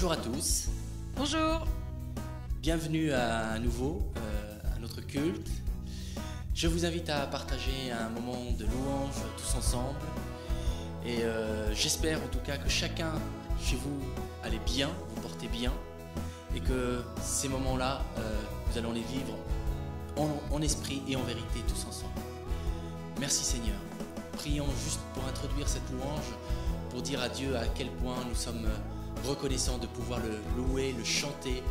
Bonjour à tous. Bonjour. Bienvenue à nouveau à notre culte. Je vous invite à partager un moment de louange tous ensemble. Et j'espère en tout cas que chacun chez vous allez bien, vous portez bien. Et que ces moments-là, nous allons les vivre en esprit et en vérité tous ensemble. Merci Seigneur. Prions juste pour introduire cette louange, pour dire à Dieu à quel point nous sommes reconnaissants de pouvoir le louer, le chanter,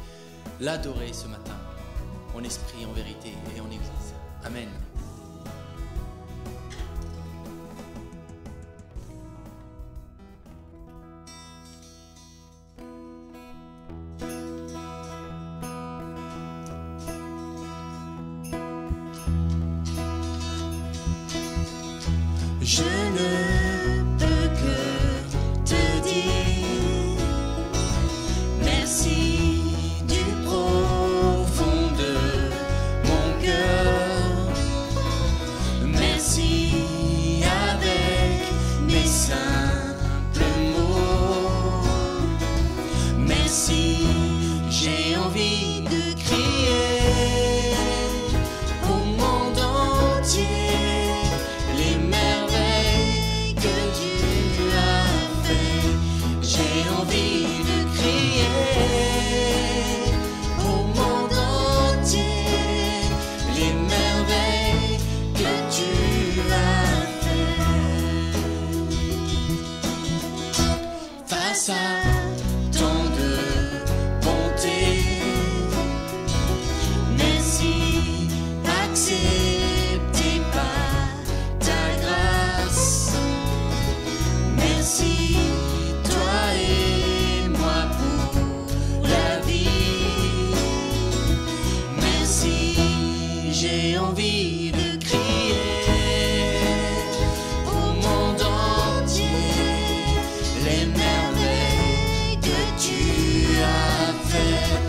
l'adorer ce matin, en esprit, en vérité et en Église. Amen. Je ne peux que te dire merci du profond de mon cœur. Merci avec mes simples mots. Merci, j'ai envie de crier au monde entier les merveilles que tu as fait. J'ai envie de crier au monde entier les merveilles que tu as fait. Face à tant de bonté, merci accepté par ta grâce. Merci toi et moi pour la vie. Merci, j'ai envie de crier au monde entier les merveilles que tu as fait.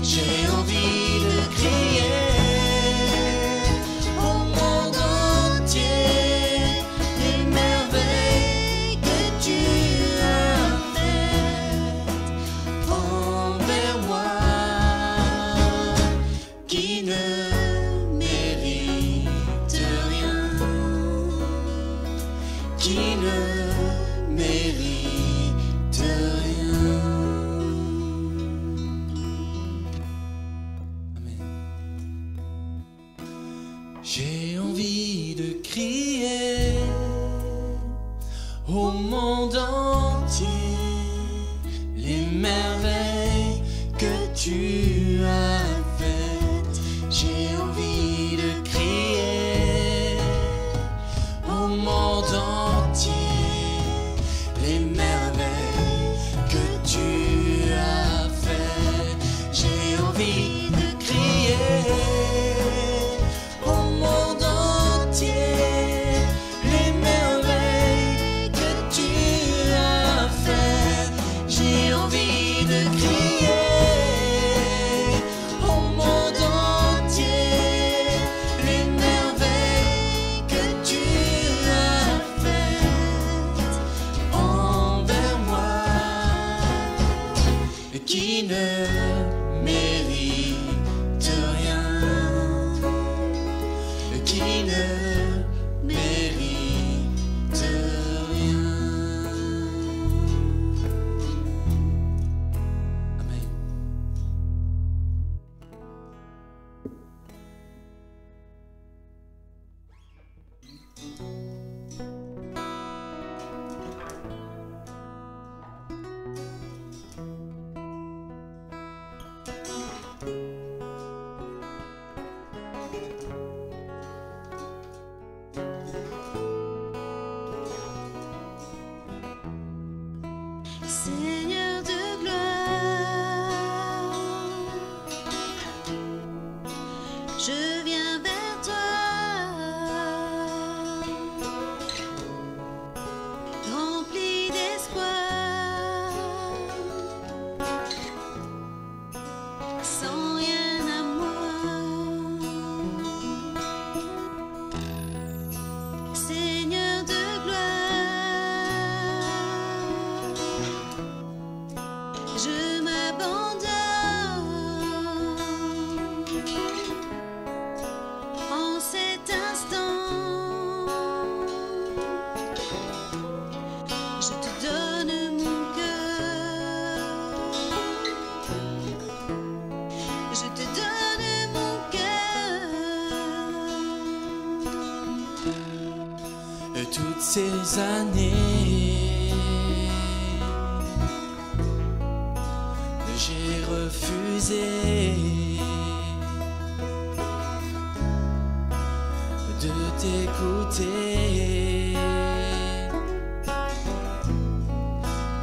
J'ai envie de crier au monde entier les merveilles que tu as faites envers moi, qui ne mérite rien, qui ne mérite rien. Amen. J'ai envie de crier au monde entier les merveilles que tu as faites. J'ai envie de crier au monde entier les merveilles que tu as faites. J'ai envie de crier au monde entier les merveilles que tu as faites. J'ai envie de crier au monde entier les merveilles que tu as faites envers moi, qui ne mérite rien, qui ne mérite rien. Amen. toutes ces années, j'ai refusé de t'écouter,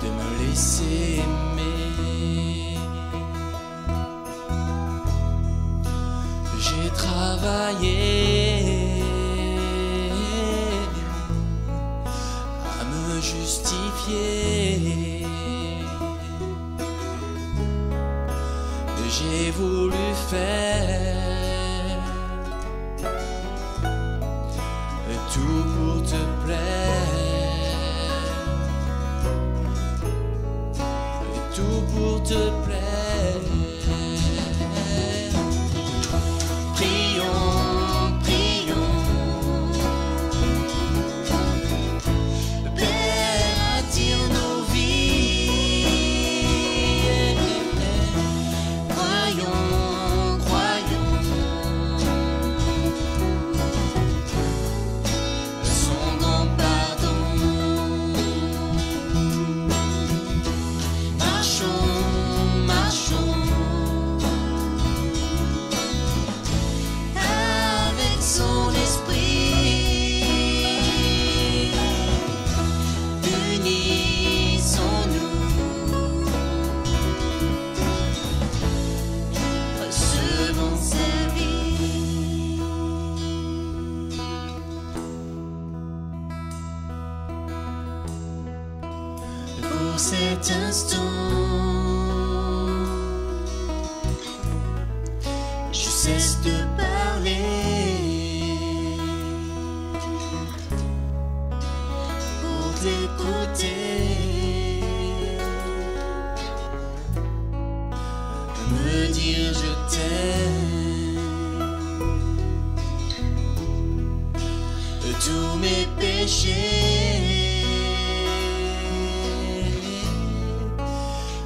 de me laisser aimer. J'ai travaillé à me justifier. J'ai voulu faire tout pour te plaire, tout pour te plaire. Prions, prions, Père, attire nos vies. Croyons, croyons, son grand pardon. Marchons, marchons avec son esprit. Unissons-nous, recevons sa vie. Pour cet instant, je cesse de parler pour t'écouter, me dire je t'aime. Tous mes péchés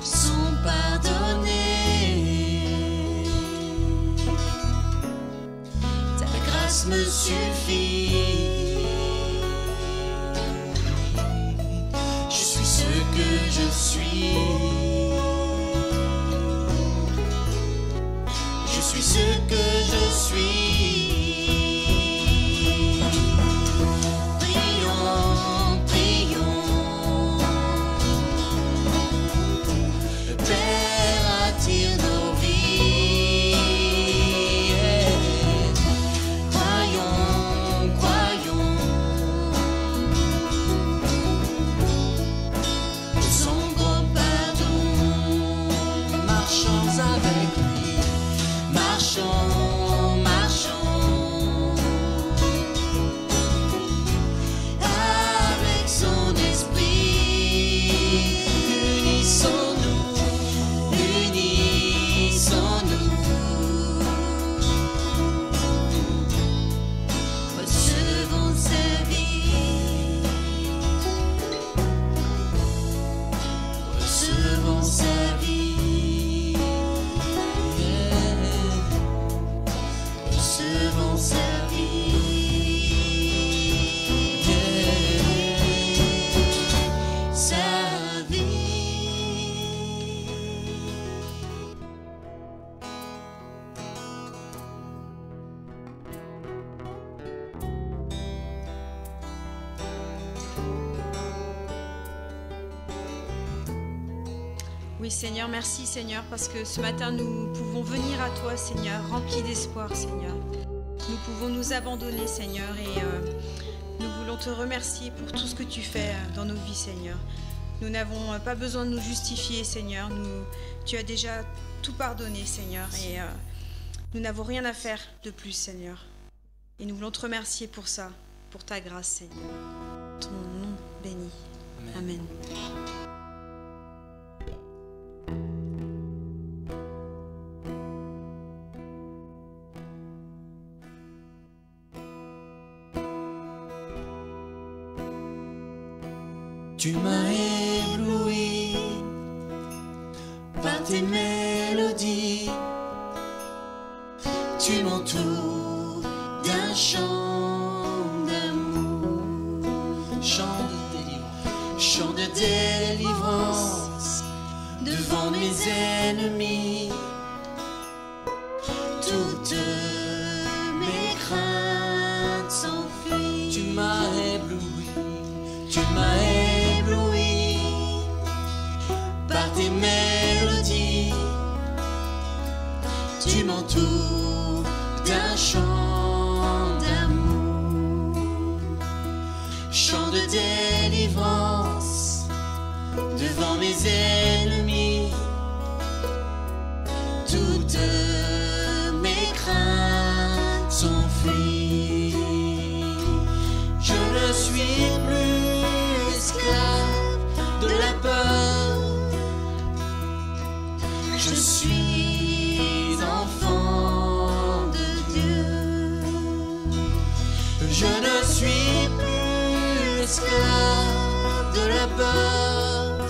sont pardonnés. Ta grâce me suffit. Je suis ce que je suis. Je suis ce que je suis. Prions, prions, Père, attire nos vies. Croyons, croyons, son grand pardon. Marchons avec lui, Marchons, marchons avec son esprit. Unissons-nous, unissons-nous, recevons sa vie, recevons sa vie. Recevons sa vie, sa vie. Oui Seigneur, merci Seigneur, parce que ce matin nous pouvons venir à toi Seigneur, remplis d'espoir Seigneur. Nous pouvons nous abandonner Seigneur et nous voulons te remercier pour tout ce que tu fais dans nos vies Seigneur. Nous n'avons pas besoin de nous justifier Seigneur, tu as déjà tout pardonné Seigneur et nous n'avons rien à faire de plus Seigneur. Et nous voulons te remercier pour ça, pour ta grâce Seigneur. Ton nom béni. Amen. tu m'as ébloui par tes mélodies, tu m'entoures d'un chant d'amour. mes ennemis. Toutes mes craintes s'enfuient. Tu m'as ébloui, tu m'as ébloui par tes mélodies. Tu m'entoures d'un chant d'amour, Chant de délivrance devant mes ennemis. toutes mes craintes s'enfuient. Je ne suis plus esclave de la peur. Je suis enfant de Dieu. Je ne suis plus esclave de la peur.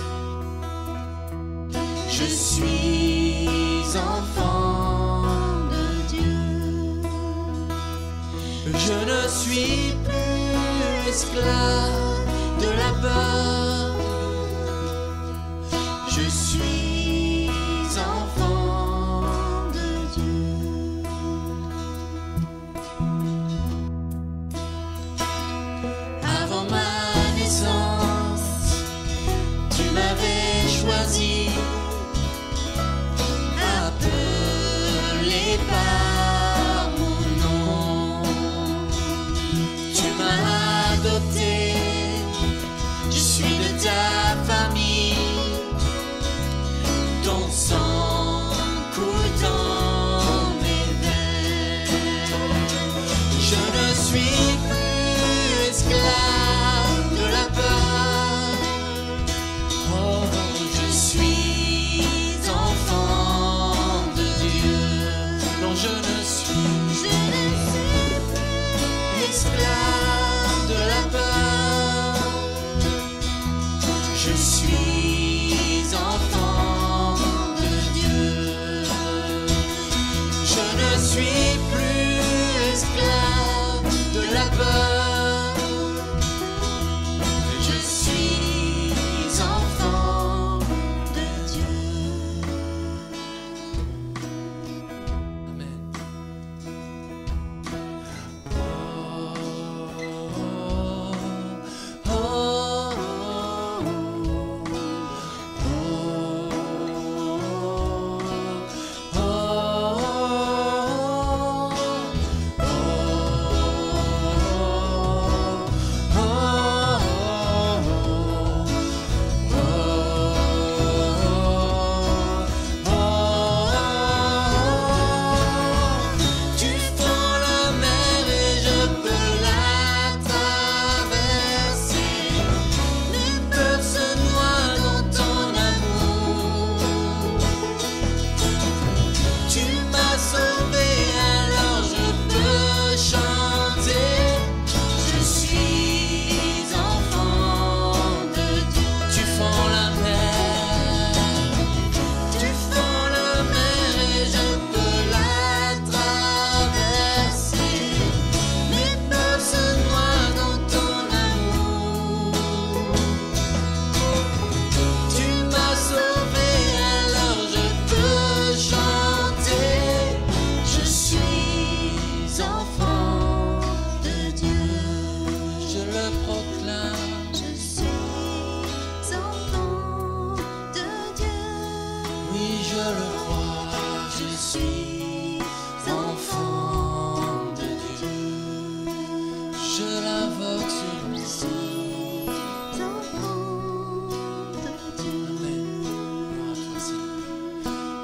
Je suis enfant de Dieu. Je ne suis plus esclave de la peur. Je suis enfant de Dieu. Avant ma naissance, tu m'avais choisi, Appelé par mon nom, tu m'as adopté, je suis de ta famille. ton sang Coule dans mes veines. Je ne suis plus esclave de la peur. Oh, Je suis enfant de Dieu. non, je ne suis Je ne suis plus esclave de la peur. Je suis enfant de Dieu. Je ne suis plus esclave de la peur. Je suis enfant de Dieu. Amen. Tu fends la mer et je peux la traverser. Mes peurs se noient dans ton amour. Tu m'as sauvé, alors je peux chanter. Je suis enfant de Dieu. Tu fends la mer, tu fends la mer et je peux la traverser. Mes peurs se noient dans ton amour. Tu m'as sauvé, alors je peux chanter. Je suis enfant de Dieu. Je le proclame, Je suis enfant de Dieu. oui je le crois. Je suis enfant de Dieu. Je l'invoque sur Je suis enfant de Dieu. Amen. Gloire à toi, Seigneur.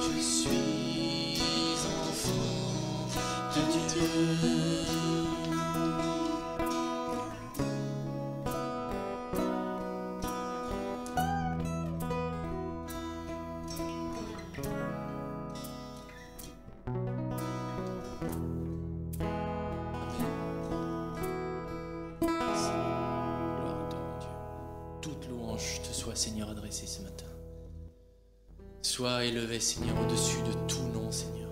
Je suis enfant de Dieu. Gloire à toi, mon Dieu. Toute louange te soit, Seigneur, adressée ce matin. Sois élevé, Seigneur, au-dessus de tout nom, Seigneur.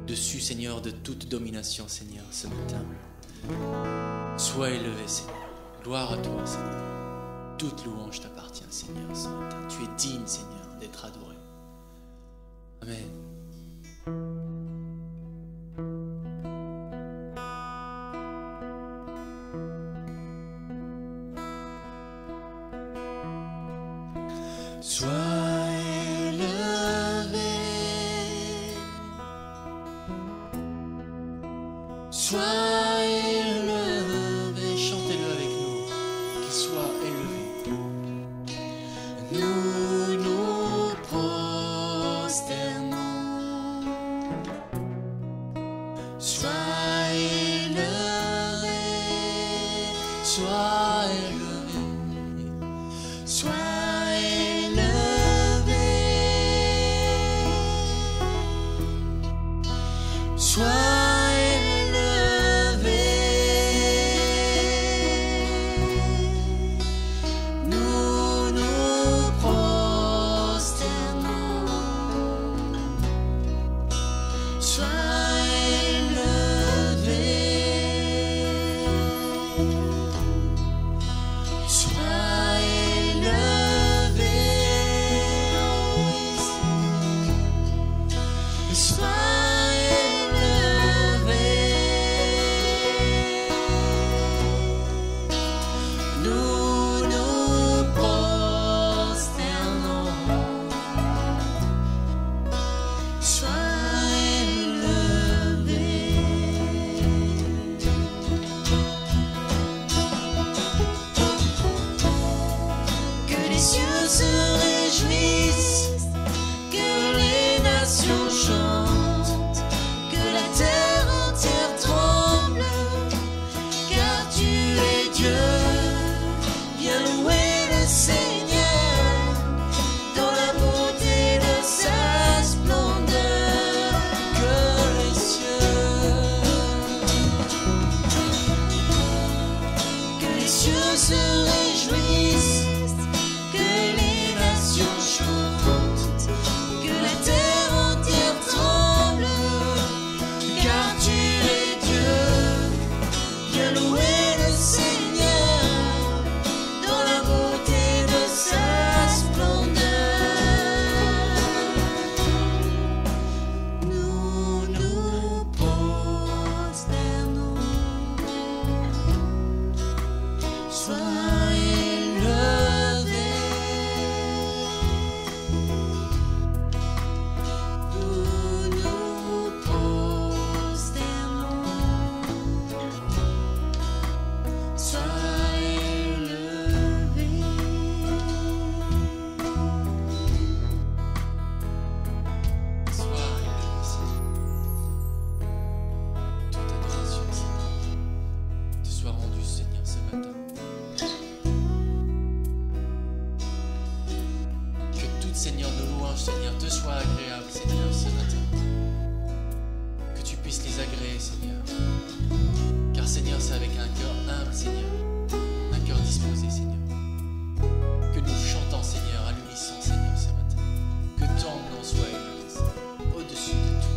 Dessus, Seigneur, de toute domination, Seigneur, ce matin. Sois élevé, Seigneur. Gloire à toi, Seigneur. Toute louange t'appartient, Seigneur, ce matin. Tu es digne, Seigneur, d'être adoré. Amen. Sois élevé, sois élevé, Chantez-le avec nous, qu'il soit élevé. nous nous prosternons. Sois élevé, sois élevé, sois élevé, sois élevé. Nous nous prosternons. Sois élevé, sois élevé, sois élevé. Nous nous prosternons. Sois élevé. Que les cieux se réjouissent, que les nations chantent, que la terre entière tremble, car tu es Dieu. Viens louer le Seigneur dans la beauté de sa splendeur. Que les cieux se réjouissent, que les nations chantent, que la terre entière tremble, car tu es Dieu. Viens louer le Seigneur dans la beauté de sa splendeur. Nous nous prosternons. Sois élevé. Nous nous prosternons. Sois élevé. Sois élevé, Seigneur. Toute adoration, Seigneur, te soit rendue, Seigneur, ce matin. Que toute, Seigneur, nos louanges, Seigneur, te soient agréables, Seigneur, ce matin. Que tu puisses les agréer, Seigneur. Car, Seigneur, c'est avec un cœur humble, Seigneur, un cœur disposé, Seigneur, que nous chantons, Seigneur, à l'unisson, Seigneur, ce matin. Que ton nom soit élevé, Seigneur, au-dessus de tout.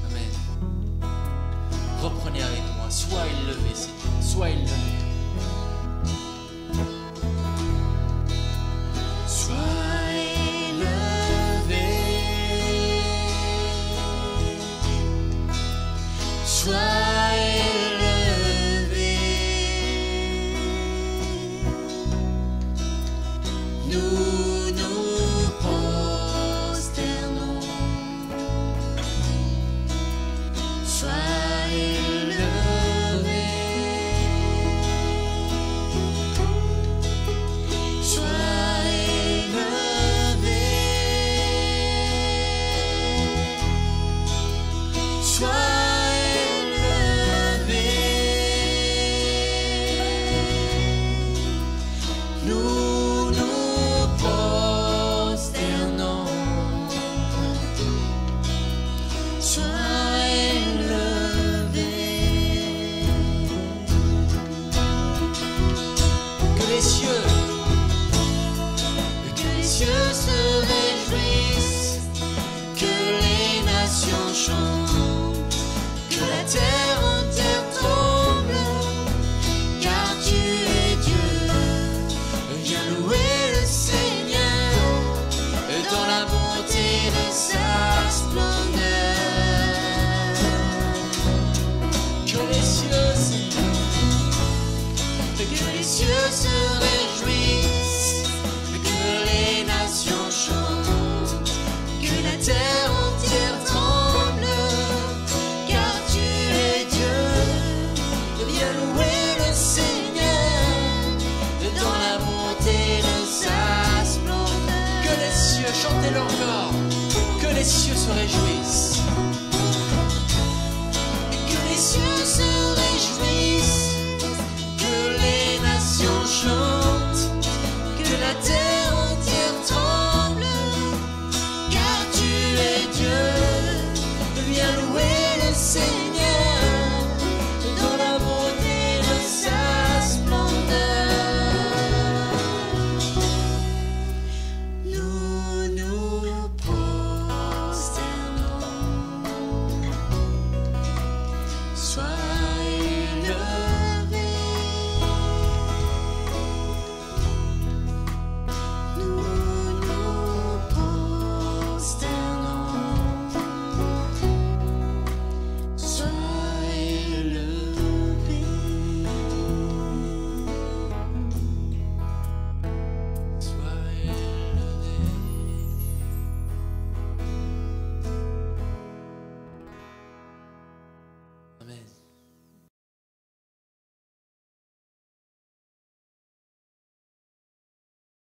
Amen. Reprenez avec moi. Sois élevé, Seigneur. Sois élevé. Sois élevé. Sois élevé.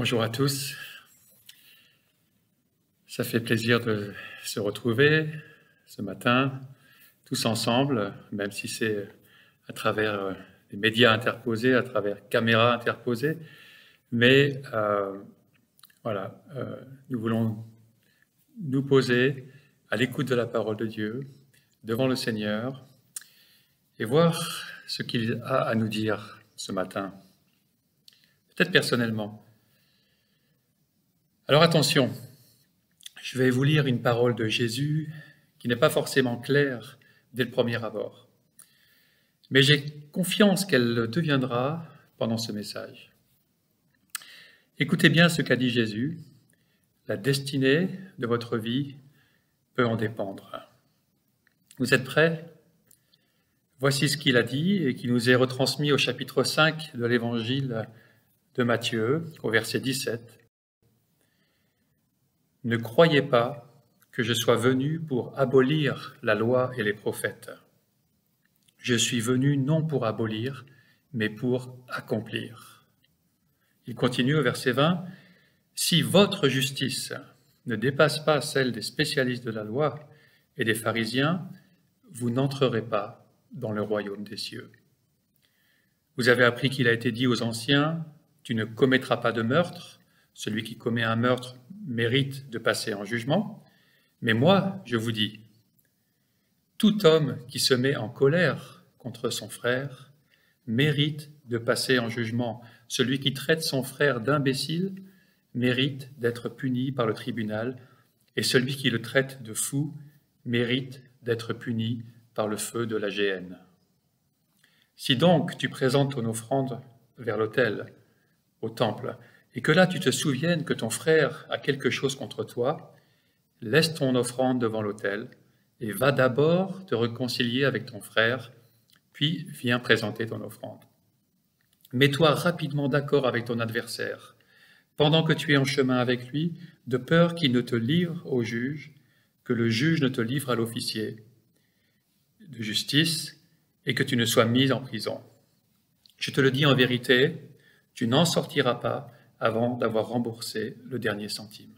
Bonjour à tous. Ça fait plaisir de se retrouver ce matin, tous ensemble, même si c'est à travers les médias interposés, à travers caméras interposées. Mais nous voulons nous poser à l'écoute de la parole de Dieu, devant le Seigneur, et voir ce qu'il a à nous dire ce matin, peut-être personnellement. Alors attention, je vais vous lire une parole de Jésus qui n'est pas forcément claire dès le premier abord. Mais j'ai confiance qu'elle le deviendra pendant ce message. Écoutez bien ce qu'a dit Jésus. La destinée de votre vie peut en dépendre. Vous êtes prêts? Voici ce qu'il a dit et qui nous est retransmis au chapitre 5 de l'évangile de Matthieu, au verset 17. Ne croyez pas que je sois venu pour abolir la loi et les prophètes. Je suis venu non pour abolir, mais pour accomplir. Il continue au verset 20. Si votre justice ne dépasse pas celle des spécialistes de la loi et des pharisiens, vous n'entrerez pas dans le royaume des cieux. Vous avez appris qu'il a été dit aux anciens, tu ne commettras pas de meurtre. Celui qui commet un meurtre mérite de passer en jugement. Mais moi, je vous dis, tout homme qui se met en colère contre son frère mérite de passer en jugement. Celui qui traite son frère d'imbécile mérite d'être puni par le tribunal, et celui qui le traite de fou mérite d'être puni par le feu de la géhenne. Si donc tu présentes ton offrande vers l'autel, au temple, et que là tu te souviennes que ton frère a quelque chose contre toi, laisse ton offrande devant l'autel et va d'abord te réconcilier avec ton frère, puis viens présenter ton offrande. Mets-toi rapidement d'accord avec ton adversaire, pendant que tu es en chemin avec lui, de peur qu'il ne te livre au juge, que le juge ne te livre à l'officier de justice et que tu ne sois mis en prison. Je te le dis en vérité, tu n'en sortiras pas avant d'avoir remboursé le dernier centime.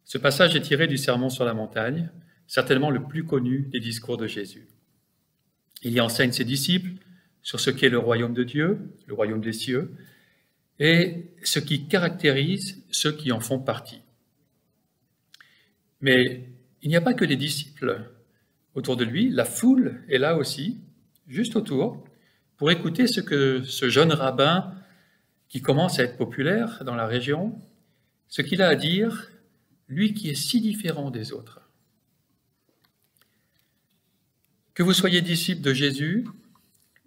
Ce passage est tiré du Sermon sur la montagne, certainement le plus connu des discours de Jésus. Il y enseigne ses disciples sur ce qu'est le royaume de Dieu, le royaume des cieux, et ce qui caractérise ceux qui en font partie. Mais il n'y a pas que les disciples autour de lui, la foule est là aussi, juste autour, pour écouter ce que ce jeune rabbin qui commence à être populaire dans la région, ce qu'il a à dire, lui qui est si différent des autres. Que vous soyez disciple de Jésus,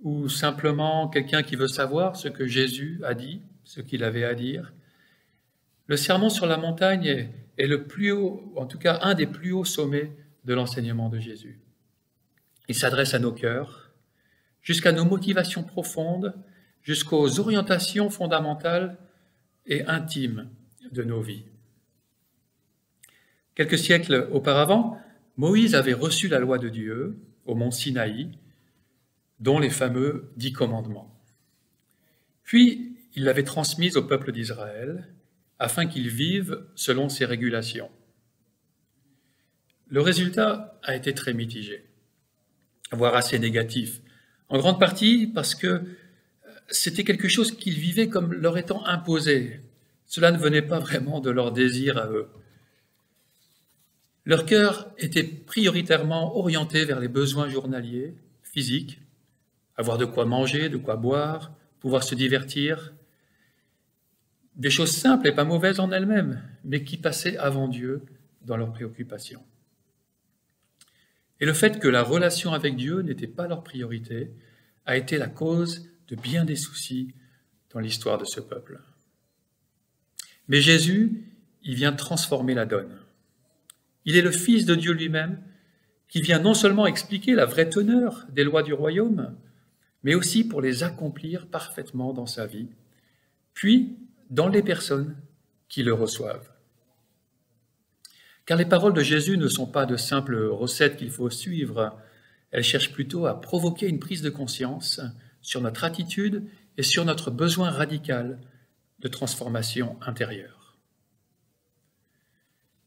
ou simplement quelqu'un qui veut savoir ce que Jésus a dit, ce qu'il avait à dire, le Sermon sur la montagne est le plus haut, en tout cas un des plus hauts sommets de l'enseignement de Jésus. Il s'adresse à nos cœurs, jusqu'à nos motivations profondes, jusqu'aux orientations fondamentales et intimes de nos vies. Quelques siècles auparavant, Moïse avait reçu la loi de Dieu au mont Sinaï, dont les fameux 10 commandements. Puis, il l'avait transmise au peuple d'Israël, afin qu'ils vivent selon ses régulations. Le résultat a été très mitigé, voire assez négatif, en grande partie parce que c'était quelque chose qu'ils vivaient comme leur étant imposé. Cela ne venait pas vraiment de leur désir à eux. Leur cœur était prioritairement orienté vers les besoins journaliers, physiques, avoir de quoi manger, de quoi boire, pouvoir se divertir. Des choses simples et pas mauvaises en elles-mêmes, mais qui passaient avant Dieu dans leurs préoccupations. Et le fait que la relation avec Dieu n'était pas leur priorité a été la cause de bien des soucis dans l'histoire de ce peuple. Mais Jésus, il vient transformer la donne. Il est le Fils de Dieu lui-même, qui vient non seulement expliquer la vraie teneur des lois du royaume, mais aussi pour les accomplir parfaitement dans sa vie, puis dans les personnes qui le reçoivent. Car les paroles de Jésus ne sont pas de simples recettes qu'il faut suivre, elles cherchent plutôt à provoquer une prise de conscience sur notre attitude et sur notre besoin radical de transformation intérieure.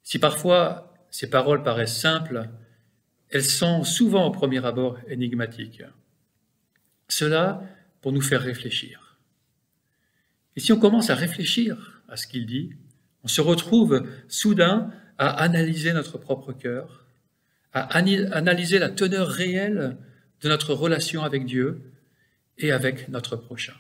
Si parfois ces paroles paraissent simples, elles sont souvent au premier abord énigmatiques. Cela pour nous faire réfléchir. Et si on commence à réfléchir à ce qu'il dit, on se retrouve soudain à analyser notre propre cœur, à analyser la teneur réelle de notre relation avec Dieu et avec notre prochain.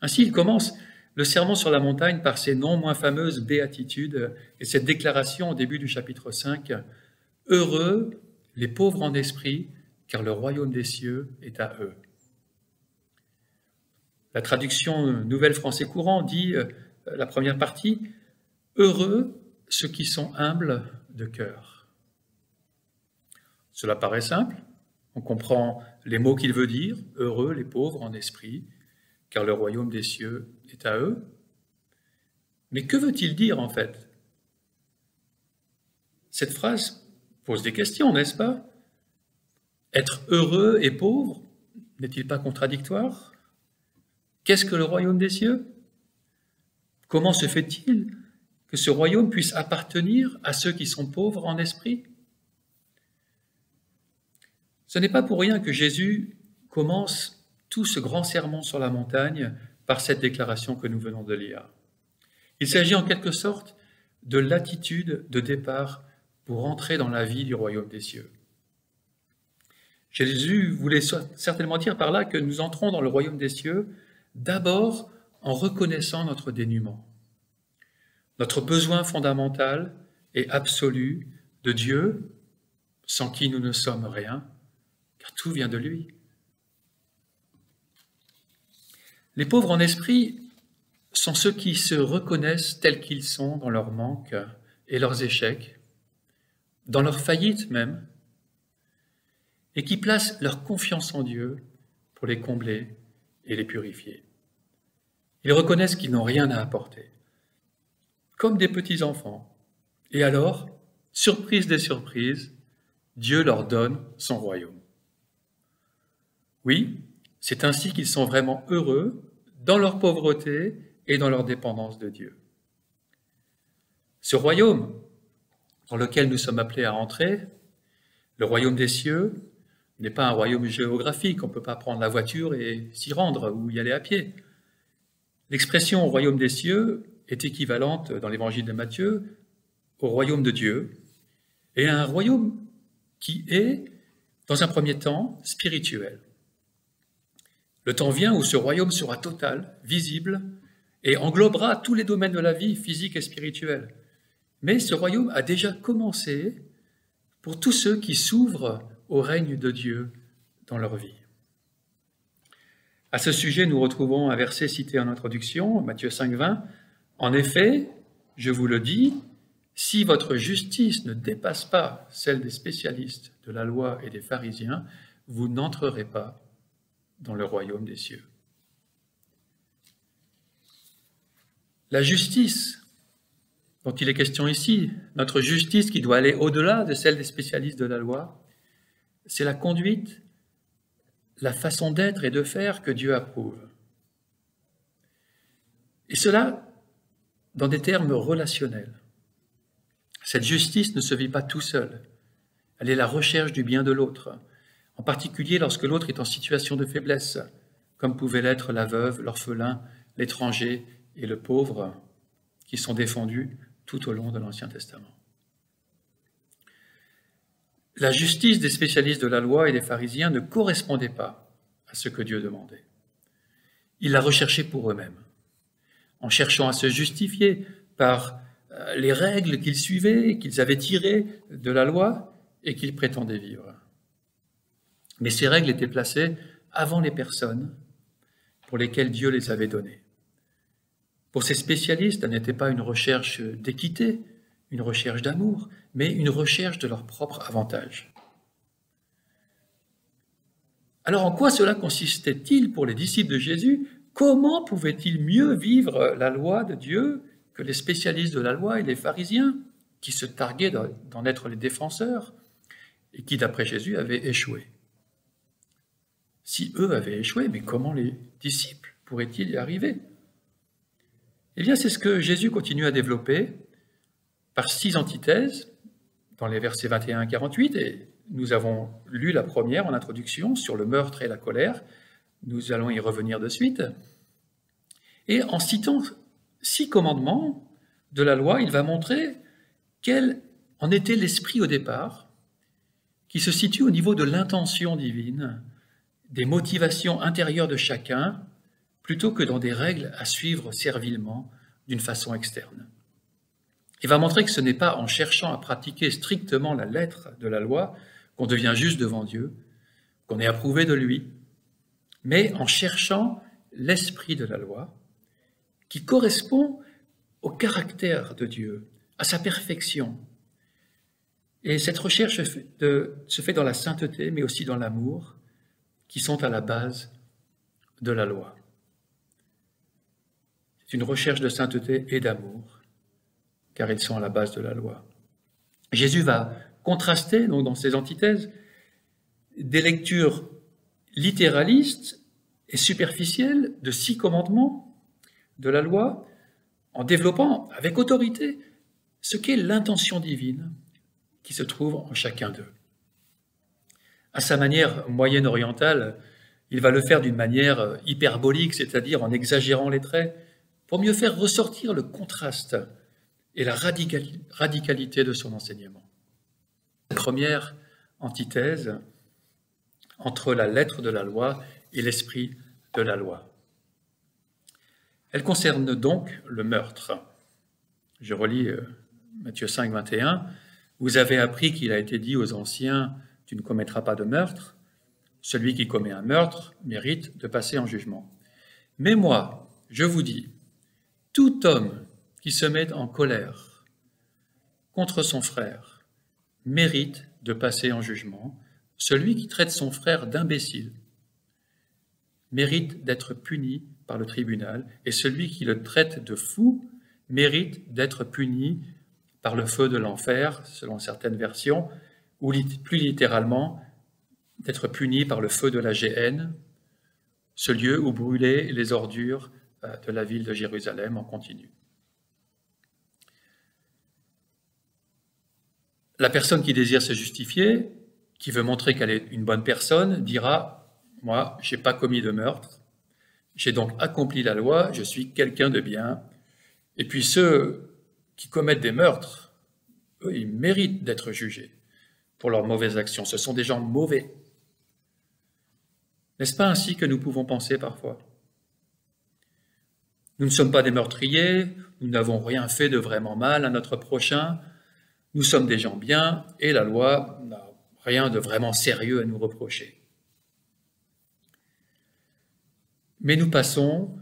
Ainsi, il commence le sermon sur la montagne par ces non moins fameuses béatitudes et cette déclaration au début du chapitre 5, « Heureux les pauvres en esprit, car le royaume des cieux est à eux. » La traduction Nouvelle Français courant dit, la première partie, « Heureux ceux qui sont humbles de cœur. » Cela paraît simple, on comprend les mots qu'il veut dire, « Heureux les pauvres en esprit, car le royaume des cieux est à eux. » Mais que veut-il dire en fait? Cette phrase pose des questions, n'est-ce pas? Être heureux et pauvre, n'est-il pas contradictoire? Qu'est-ce que le royaume des cieux? Comment se fait-il que ce royaume puisse appartenir à ceux qui sont pauvres en esprit? Ce n'est pas pour rien que Jésus commence tout ce grand sermon sur la montagne par cette déclaration que nous venons de lire. Il s'agit en quelque sorte de l'attitude de départ pour entrer dans la vie du royaume des cieux. Jésus voulait certainement dire par là que nous entrons dans le royaume des cieux d'abord en reconnaissant notre dénuement, notre besoin fondamental et absolu de Dieu, sans qui nous ne sommes rien, car tout vient de lui. Les pauvres en esprit sont ceux qui se reconnaissent tels qu'ils sont dans leurs manques et leurs échecs, dans leurs faillites même, et qui placent leur confiance en Dieu pour les combler et les purifier. Ils reconnaissent qu'ils n'ont rien à apporter, comme des petits enfants. Et alors, surprise des surprises, Dieu leur donne son royaume. Oui, c'est ainsi qu'ils sont vraiment heureux dans leur pauvreté et dans leur dépendance de Dieu. Ce royaume dans lequel nous sommes appelés à entrer, le royaume des cieux, n'est pas un royaume géographique, on ne peut pas prendre la voiture et s'y rendre ou y aller à pied. L'expression « royaume des cieux » est équivalente dans l'évangile de Matthieu au royaume de Dieu, et un royaume qui est, dans un premier temps, spirituel. Le temps vient où ce royaume sera total, visible, et englobera tous les domaines de la vie physique et spirituelle. Mais ce royaume a déjà commencé pour tous ceux qui s'ouvrent au règne de Dieu dans leur vie. À ce sujet, nous retrouvons un verset cité en introduction, Matthieu 5, 20. « En effet, je vous le dis, si votre justice ne dépasse pas celle des spécialistes de la loi et des pharisiens, vous n'entrerez pas dans le royaume des cieux. » La justice dont il est question ici, notre justice qui doit aller au-delà de celle des spécialistes de la loi, c'est la conduite, la façon d'être et de faire que Dieu approuve. Et cela dans des termes relationnels. Cette justice ne se vit pas tout seul. Elle est la recherche du bien de l'autre, en particulier lorsque l'autre est en situation de faiblesse, comme pouvaient l'être la veuve, l'orphelin, l'étranger et le pauvre, qui sont défendus tout au long de l'Ancien Testament. La justice des spécialistes de la loi et des pharisiens ne correspondait pas à ce que Dieu demandait. Ils la recherchaient pour eux-mêmes, en cherchant à se justifier par les règles qu'ils suivaient, qu'ils avaient tirées de la loi et qu'ils prétendaient vivre. Mais ces règles étaient placées avant les personnes pour lesquelles Dieu les avait données. Pour ces spécialistes, elle n'était pas une recherche d'équité, une recherche d'amour, mais une recherche de leur propre avantage. Alors en quoi cela consistait-il pour les disciples de Jésus? Comment pouvaient-ils mieux vivre la loi de Dieu que les spécialistes de la loi et les pharisiens, qui se targuaient d'en être les défenseurs et qui, d'après Jésus, avaient échoué? Si eux avaient échoué, mais comment les disciples pourraient-ils y arriver? Eh bien, c'est ce que Jésus continue à développer par 6 antithèses dans les versets 21 à 48, et nous avons lu la première en introduction sur le meurtre et la colère. Nous allons y revenir de suite. Et en citant 6 commandements de la loi, il va montrer quel en était l'esprit au départ, qui se situe au niveau de l'intention divine, des motivations intérieures de chacun, plutôt que dans des règles à suivre servilement d'une façon externe. Il va montrer que ce n'est pas en cherchant à pratiquer strictement la lettre de la loi qu'on devient juste devant Dieu, qu'on est approuvé de lui, mais en cherchant l'esprit de la loi qui correspond au caractère de Dieu, à sa perfection. Et cette recherche se fait dans la sainteté, mais aussi dans l'amour, qui sont à la base de la loi. C'est une recherche de sainteté et d'amour, car ils sont à la base de la loi. Jésus va contraster, donc, dans ses antithèses, des lectures littéralistes et superficielles de 6 commandements de la loi, en développant avec autorité ce qu'est l'intention divine qui se trouve en chacun d'eux. À sa manière moyenne-orientale, il va le faire d'une manière hyperbolique, c'est-à-dire en exagérant les traits, pour mieux faire ressortir le contraste et la radicalité de son enseignement. La première antithèse entre la lettre de la loi et l'esprit de la loi. Elle concerne donc le meurtre. Je relis Matthieu 5, 21. « Vous avez appris qu'il a été dit aux anciens, tu ne commettras pas de meurtre. Celui qui commet un meurtre mérite de passer en jugement. Mais moi, je vous dis, tout homme qui se met en colère contre son frère mérite de passer en jugement. Celui qui traite son frère d'imbécile mérite d'être puni par le tribunal, et celui qui le traite de fou mérite d'être puni par le feu de l'enfer, selon certaines versions, ou plus littéralement, d'être puni par le feu de la géhenne, ce lieu où brûlaient les ordures de la ville de Jérusalem en continu. La personne qui désire se justifier, qui veut montrer qu'elle est une bonne personne, dira « Moi, je n'ai pas commis de meurtre, j'ai donc accompli la loi, je suis quelqu'un de bien. » Et puis ceux qui commettent des meurtres, eux, ils méritent d'être jugés pour leurs mauvaises actions. Ce sont des gens mauvais. N'est-ce pas ainsi que nous pouvons penser parfois? Nous ne sommes pas des meurtriers, nous n'avons rien fait de vraiment mal à notre prochain, nous sommes des gens bien et la loi n'a rien de vraiment sérieux à nous reprocher. Mais nous passons,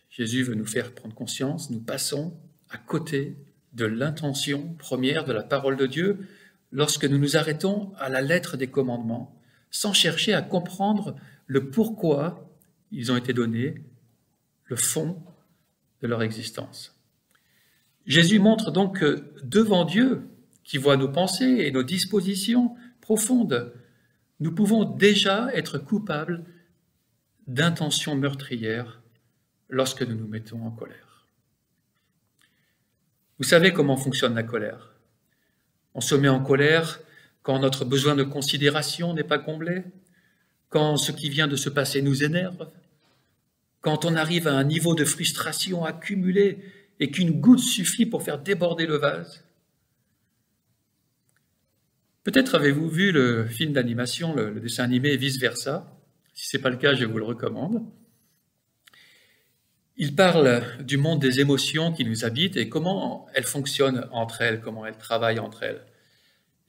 Jésus veut nous faire prendre conscience, nous passons à côté de l'intention première de la parole de Dieu lorsque nous nous arrêtons à la lettre des commandements sans chercher à comprendre le pourquoi ils ont été donnés, le fond de leur existence. Jésus montre donc que devant Dieu, qui voit nos pensées et nos dispositions profondes, nous pouvons déjà être coupables d'intentions meurtrières lorsque nous nous mettons en colère. Vous savez comment fonctionne la colère. On se met en colère quand notre besoin de considération n'est pas comblé, quand ce qui vient de se passer nous énerve, quand on arrive à un niveau de frustration accumulé et qu'une goutte suffit pour faire déborder le vase. Peut-être avez-vous vu le film d'animation, le dessin animé Vice Versa. Si ce n'est pas le cas, je vous le recommande. Il parle du monde des émotions qui nous habitent et comment elles fonctionnent entre elles, comment elles travaillent entre elles.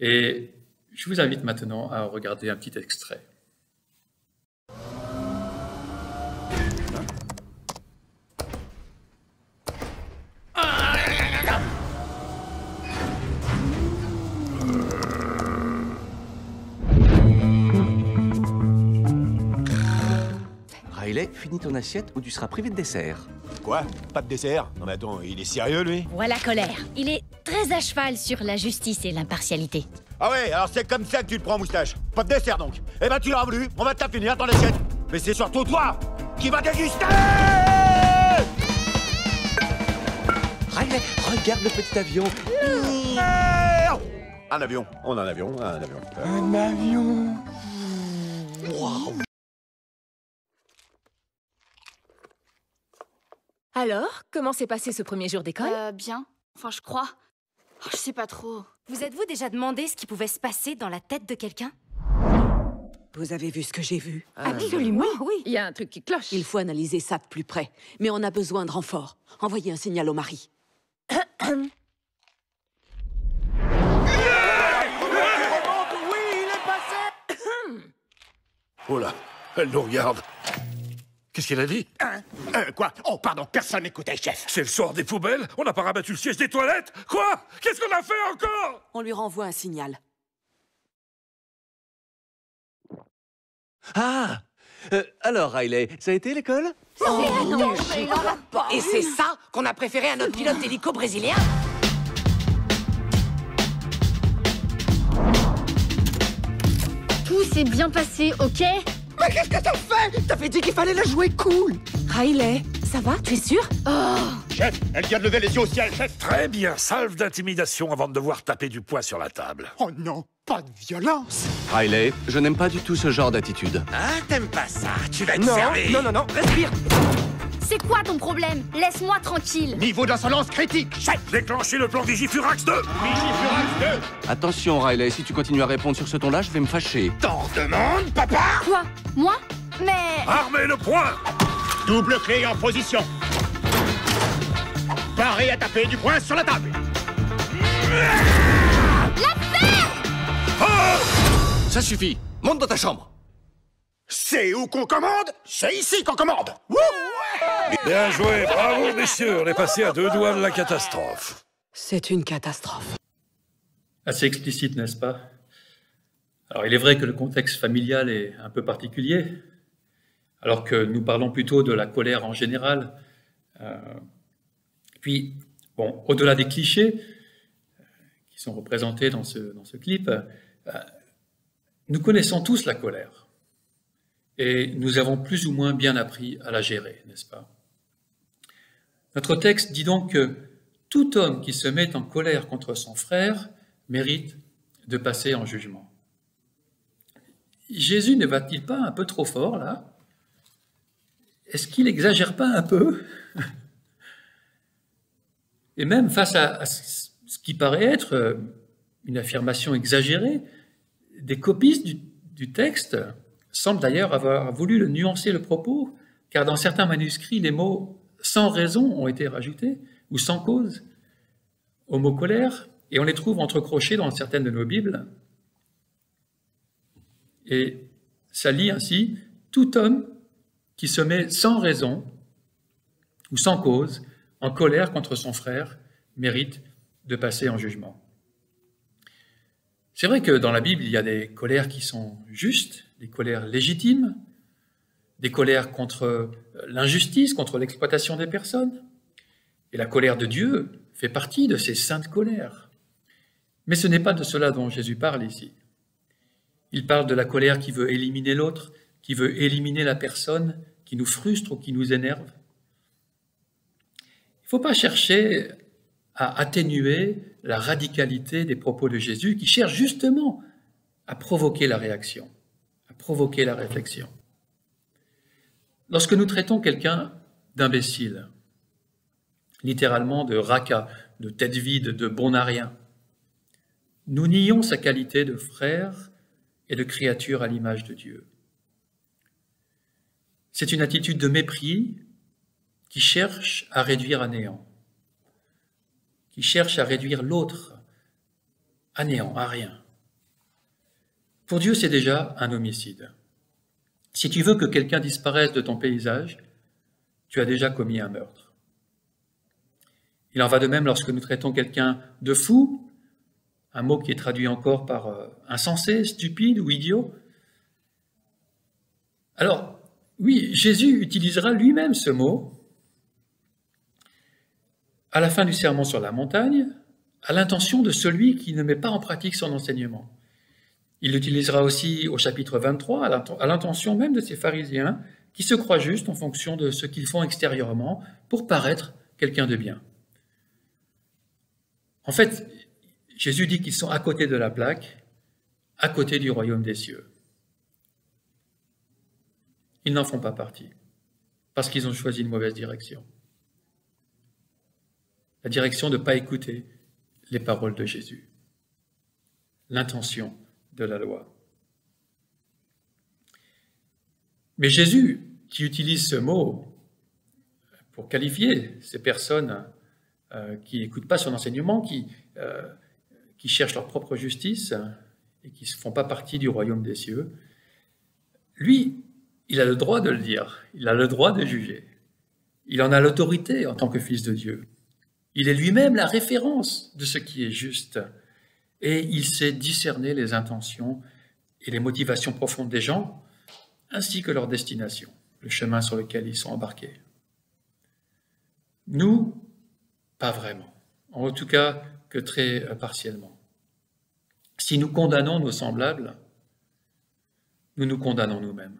Et je vous invite maintenant à regarder un petit extrait. Riley, finis ton assiette ou tu seras privé de dessert. Quoi? Pas de dessert? Non mais attends, il est sérieux lui? Voilà colère. Il est très à cheval sur la justice et l'impartialité. Ah ouais, alors c'est comme ça que tu le prends, moustache. Pas de dessert donc. Eh ben tu l'auras voulu, on va te la finir dans l'assiette. Mais c'est surtout toi qui vas déguster! Riley, regarde le petit avion. Un avion, on a un avion, un avion. Un avion. Waouh. Alors, comment s'est passé ce premier jour d'école? Bien. Enfin, je crois. Oh, je sais pas trop. Vous êtes-vous déjà demandé ce qui pouvait se passer dans la tête de quelqu'un? Vous avez vu ce que j'ai vu? Absolument, oui. Il y a un truc qui cloche. Il faut analyser ça de plus près. Mais on a besoin de renfort. Envoyez un signal au mari. Oh là, elle nous regarde. Qu'est-ce qu'elle a dit? Quoi? Oh, pardon, personne n'écoutait, chef. C'est le soir des poubelles? On n'a pas rabattu le siège des toilettes? Quoi? Qu'est-ce qu'on a fait encore? On lui renvoie un signal. Ah, alors Riley, ça a été l'école? Et c'est ça qu'on a préféré à notre pilote d'hélico brésilien? Tout s'est bien passé, ok? Mais qu'est-ce que t'as fait? T'avais dit qu'il fallait la jouer cool. Riley, ça va? Tu es sûr? Chef, elle vient de lever les yeux au ciel, chef. Très bien, salve d'intimidation avant de devoir taper du poing sur la table. Oh non, pas de violence. Riley, je n'aime pas du tout ce genre d'attitude. Ah, t'aimes pas ça? Tu vas te Non, servir. non, respire. C'est quoi ton problème? Laisse-moi tranquille. Niveau d'insolence critique, chef. Déclenchez le plan Vigifurax 2. Vigifurax 2. Attention Riley, si tu continues à répondre sur ce ton-là, je vais me fâcher. T'en redemandes, papa? Quoi? Moi? Mais... Armez le poing. Double clé en position. Paré à taper du poing sur la table. Ça suffit. Monte dans ta chambre. C'est où qu'on commande? C'est ici qu'on commande. Bien joué, bravo messieurs, on est passé à 2 doigts de la catastrophe. C'est une catastrophe. Assez explicite, n'est-ce pas? Alors, il est vrai que le contexte familial est un peu particulier, alors que nous parlons plutôt de la colère en général. Puis, bon, au-delà des clichés qui sont représentés dans ce clip, nous connaissons tous la colère. Et nous avons plus ou moins bien appris à la gérer, n'est-ce pas? Notre texte dit donc que tout homme qui se met en colère contre son frère mérite de passer en jugement. Jésus ne va-t-il pas un peu trop fort, là? Est-ce qu'il n'exagère pas un peu? Et même face à ce qui paraît être une affirmation exagérée, des copistes du texte semblent d'ailleurs avoir voulu nuancer le propos, car dans certains manuscrits, les mots « sans raison » ont été rajoutés, ou « sans cause » au mot « colère », et on les trouve entrecrochés dans certaines de nos Bibles. Et ça lit ainsi « Tout homme qui se met sans raison ou sans cause en colère contre son frère mérite de passer en jugement ». C'est vrai que dans la Bible, il y a des colères qui sont justes, des colères légitimes, des colères contre l'injustice, contre l'exploitation des personnes. Et la colère de Dieu fait partie de ces saintes colères. Mais ce n'est pas de cela dont Jésus parle ici. Il parle de la colère qui veut éliminer l'autre, qui veut éliminer la personne, qui nous frustre ou qui nous énerve. Il ne faut pas chercher à atténuer la radicalité des propos de Jésus qui cherche justement à provoquer la réaction, à provoquer la réflexion. Lorsque nous traitons quelqu'un d'imbécile, littéralement de raca, de tête vide, de bon à rien, nous nions sa qualité de frère et de créature à l'image de Dieu. C'est une attitude de mépris qui cherche à réduire à néant, qui cherche à réduire l'autre à néant, à rien. Pour Dieu, c'est déjà un homicide. Si tu veux que quelqu'un disparaisse de ton paysage, tu as déjà commis un meurtre. Il en va de même lorsque nous traitons quelqu'un de fou, un mot qui est traduit encore par insensé, stupide ou idiot. Alors, oui, Jésus utilisera lui-même ce mot à la fin du sermon sur la montagne, à l'intention de celui qui ne met pas en pratique son enseignement. Il l'utilisera aussi au chapitre 23, à l'intention même de ces pharisiens qui se croient justes en fonction de ce qu'ils font extérieurement pour paraître quelqu'un de bien. En fait, Jésus dit qu'ils sont à côté de la plaque, à côté du royaume des cieux. Ils n'en font pas partie, parce qu'ils ont choisi une mauvaise direction. La direction de ne pas écouter les paroles de Jésus, l'intention de la loi. Mais Jésus, qui utilise ce mot pour qualifier ces personnes qui n'écoutent pas son enseignement, qui cherchent leur propre justice et qui ne font pas partie du royaume des cieux, lui, il a le droit de le dire, il a le droit de juger. Il en a l'autorité en tant que fils de Dieu. Il est lui-même la référence de ce qui est juste et il sait discerner les intentions et les motivations profondes des gens ainsi que leur destination, le chemin sur lequel ils sont embarqués. Nous, pas vraiment, en tout cas que très partiellement. Si nous condamnons nos semblables, nous nous condamnons nous-mêmes,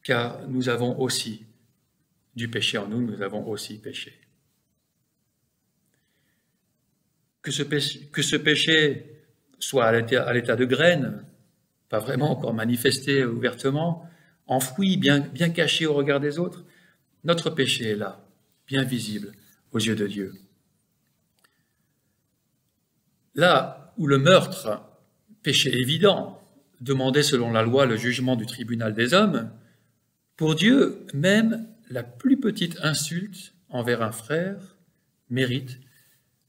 car nous avons aussi du péché en nous, nous avons aussi péché. Que ce péché soit à l'état de graine, pas vraiment encore manifesté ouvertement, enfoui, bien caché au regard des autres, notre péché est là, bien visible aux yeux de Dieu. Là où le meurtre, péché évident, demandait selon la loi le jugement du tribunal des hommes, pour Dieu, même la plus petite insulte envers un frère mérite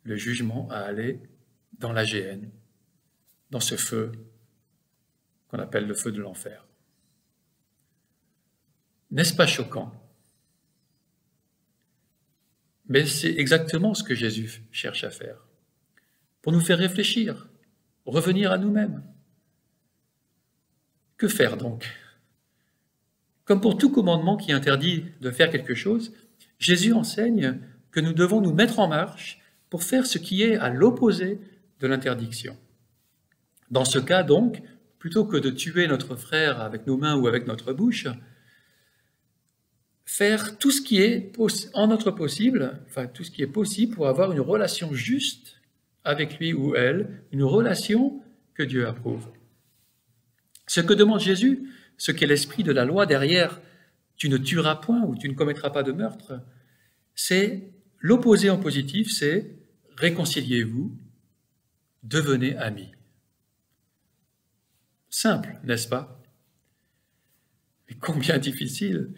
le jugement à aller dans la géhenne, dans ce feu qu'on appelle le feu de l'enfer. N'est-ce pas choquant? Mais c'est exactement ce que Jésus cherche à faire, pour nous faire réfléchir, revenir à nous-mêmes. Que faire donc? Comme pour tout commandement qui interdit de faire quelque chose, Jésus enseigne que nous devons nous mettre en marche pour faire ce qui est à l'opposé de l'interdiction. Dans ce cas donc, plutôt que de tuer notre frère avec nos mains ou avec notre bouche, faire tout ce qui est en notre possible, enfin tout ce qui est possible pour avoir une relation juste avec lui ou elle, une relation que Dieu approuve. Ce que demande Jésus, ce qu'est l'esprit de la loi derrière « tu ne tueras point » ou « tu ne commettras pas de meurtre », c'est l'opposé en positif, c'est « réconciliez-vous, devenez amis ». Simple, n'est-ce pas? Mais combien difficile,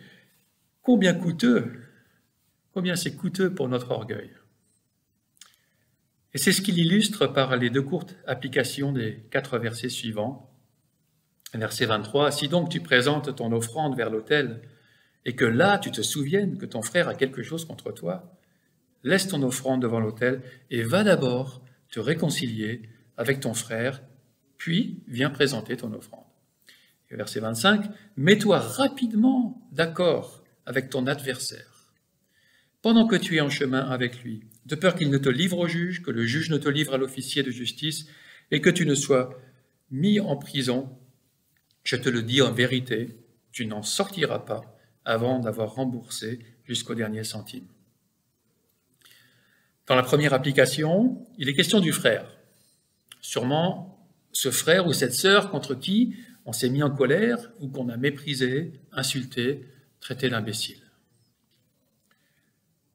combien coûteux, combien c'est coûteux pour notre orgueil. Et c'est ce qu'il illustre par les deux courtes applications des 4 versets suivants. Verset 23, « Si donc tu présentes ton offrande vers l'autel, et que là tu te souviennes que ton frère a quelque chose contre toi, laisse ton offrande devant l'autel et va d'abord te réconcilier avec ton frère, puis viens présenter ton offrande. » Et verset 25, « Mets-toi rapidement d'accord avec ton adversaire, pendant que tu es en chemin avec lui, de peur qu'il ne te livre au juge, que le juge ne te livre à l'officier de justice, et que tu ne sois mis en prison. Je te le dis en vérité, tu n'en sortiras pas avant d'avoir remboursé jusqu'au dernier centime. » Dans la première application, il est question du frère. Sûrement ce frère ou cette sœur contre qui on s'est mis en colère ou qu'on a méprisé, insulté, traité d'imbécile.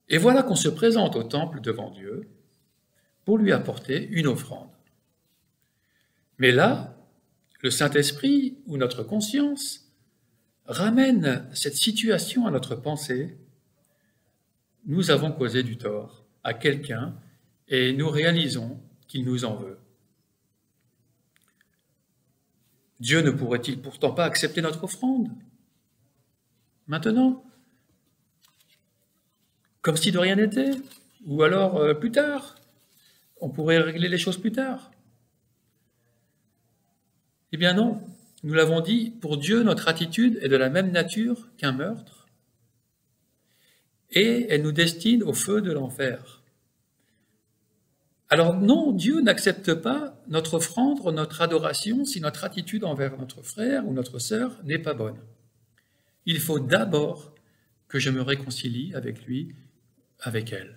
Et voilà qu'on se présente au temple devant Dieu pour lui apporter une offrande. Mais là, le Saint-Esprit ou notre conscience ramène cette situation à notre pensée. Nous avons causé du tort à quelqu'un et nous réalisons qu'il nous en veut. Dieu ne pourrait-il pourtant pas accepter notre offrande maintenant, comme si de rien n'était, ou alors plus tard, on pourrait régler les choses plus tard? Eh bien non, nous l'avons dit, pour Dieu, notre attitude est de la même nature qu'un meurtre, et elle nous destine au feu de l'enfer. Alors non, Dieu n'accepte pas notre offrande, notre adoration, si notre attitude envers notre frère ou notre sœur n'est pas bonne. Il faut d'abord que je me réconcilie avec lui, avec elle.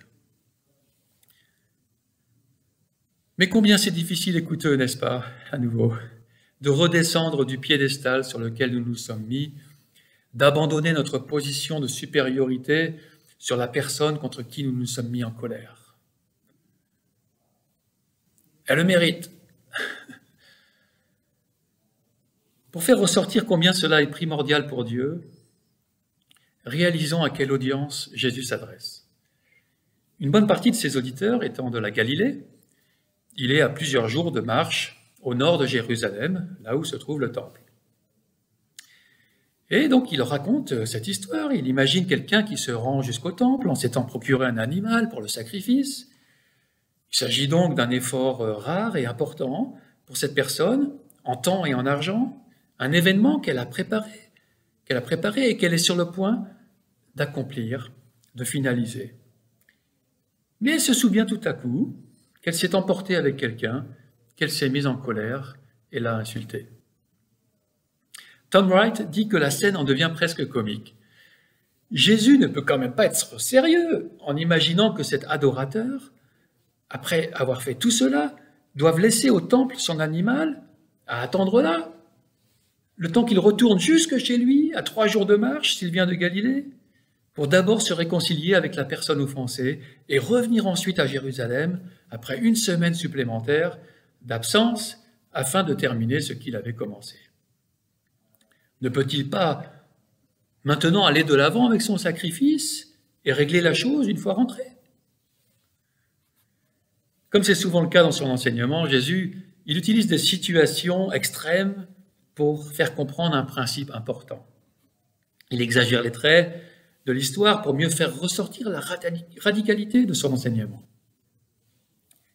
Mais combien c'est difficile et coûteux, n'est-ce pas, à nouveau, de redescendre du piédestal sur lequel nous nous sommes mis, d'abandonner notre position de supériorité sur la personne contre qui nous nous sommes mis en colère. Elle le mérite. Pour faire ressortir combien cela est primordial pour Dieu, réalisons à quelle audience Jésus s'adresse. Une bonne partie de ses auditeurs étant de la Galilée, il est à plusieurs jours de marche au nord de Jérusalem, là où se trouve le temple. Et donc il raconte cette histoire, il imagine quelqu'un qui se rend jusqu'au temple en s'étant procuré un animal pour le sacrifice. Il s'agit donc d'un effort rare et important pour cette personne, en temps et en argent, un événement qu'elle a préparé et qu'elle est sur le point d'accomplir, de finaliser. Mais elle se souvient tout à coup qu'elle s'est emportée avec quelqu'un, qu'elle s'est mise en colère et l'a insulté. Tom Wright dit que la scène en devient presque comique. Jésus ne peut quand même pas être sérieux en imaginant que cet adorateur, après avoir fait tout cela, doive laisser au temple son animal à attendre là, le temps qu'il retourne jusque chez lui, à 3 jours de marche, s'il vient de Galilée, pour d'abord se réconcilier avec la personne offensée et revenir ensuite à Jérusalem après 1 semaine supplémentaire d'absence afin de terminer ce qu'il avait commencé. Ne peut-il pas maintenant aller de l'avant avec son sacrifice et régler la chose une fois rentré? Comme c'est souvent le cas dans son enseignement, Jésus, il utilise des situations extrêmes pour faire comprendre un principe important. Il exagère les traits de l'histoire pour mieux faire ressortir la radicalité de son enseignement.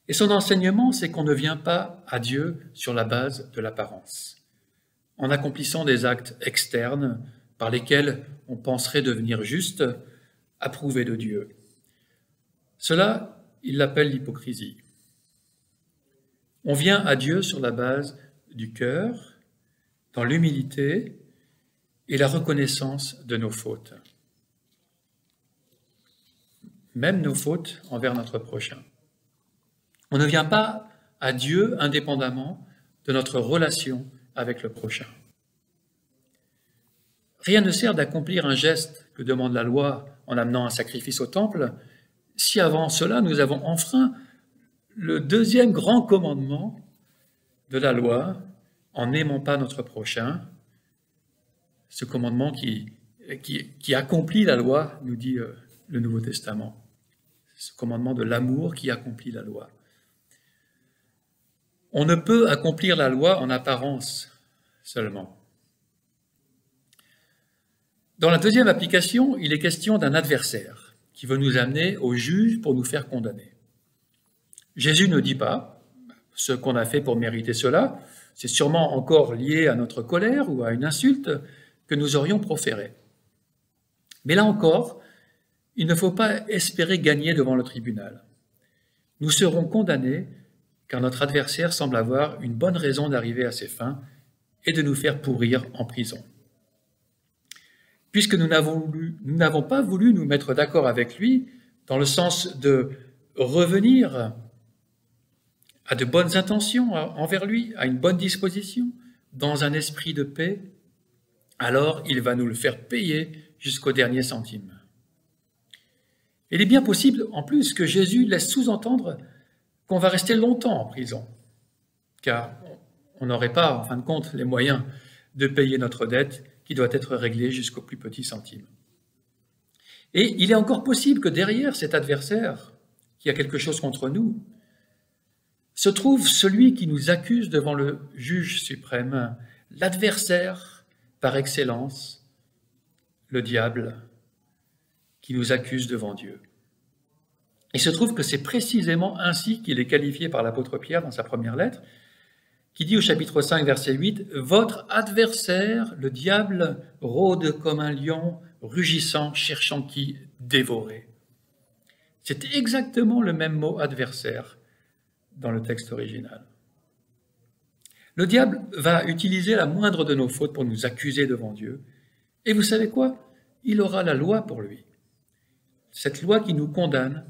Et son enseignement, c'est qu'on ne vient pas à Dieu sur la base de l'apparence, en accomplissant des actes externes par lesquels on penserait devenir juste, approuvé de Dieu. Cela, il l'appelle l'hypocrisie. On vient à Dieu sur la base du cœur, dans l'humilité et la reconnaissance de nos fautes. Même nos fautes envers notre prochain. On ne vient pas à Dieu indépendamment de notre relation avec le prochain. Rien ne sert d'accomplir un geste que demande la loi en amenant un sacrifice au temple, si avant cela nous avons enfreint le 2e grand commandement de la loi en n'aimant pas notre prochain, ce commandement qui accomplit la loi, nous dit le Nouveau Testament. Ce commandement de l'amour qui accomplit la loi. On ne peut accomplir la loi en apparence seulement. Dans la 2e application, il est question d'un adversaire qui veut nous amener au juge pour nous faire condamner. Jésus ne dit pas ce qu'on a fait pour mériter cela, c'est sûrement encore lié à notre colère ou à une insulte que nous aurions proférée. Mais là encore, il ne faut pas espérer gagner devant le tribunal. Nous serons condamnés car notre adversaire semble avoir une bonne raison d'arriver à ses fins et de nous faire pourrir en prison. Puisque nous n'avons pas voulu nous mettre d'accord avec lui dans le sens de revenir à de bonnes intentions envers lui, à une bonne disposition, dans un esprit de paix, alors il va nous le faire payer jusqu'au dernier centime. Il est bien possible, en plus, que Jésus laisse sous-entendre qu'on va rester longtemps en prison, car on n'aurait pas, en fin de compte, les moyens de payer notre dette qui doit être réglée jusqu'au plus petit centime. Et il est encore possible que derrière cet adversaire, qui a quelque chose contre nous, se trouve celui qui nous accuse devant le juge suprême, l'adversaire par excellence, le diable, qui nous accuse devant Dieu. Il se trouve que c'est précisément ainsi qu'il est qualifié par l'apôtre Pierre dans sa première lettre, qui dit au chapitre 5, verset 8, « Votre adversaire, le diable, rôde comme un lion, rugissant, cherchant qui dévorer. » C'est exactement le même mot « adversaire » dans le texte original. Le diable va utiliser la moindre de nos fautes pour nous accuser devant Dieu. Et vous savez quoi? Il aura la loi pour lui. Cette loi qui nous condamne,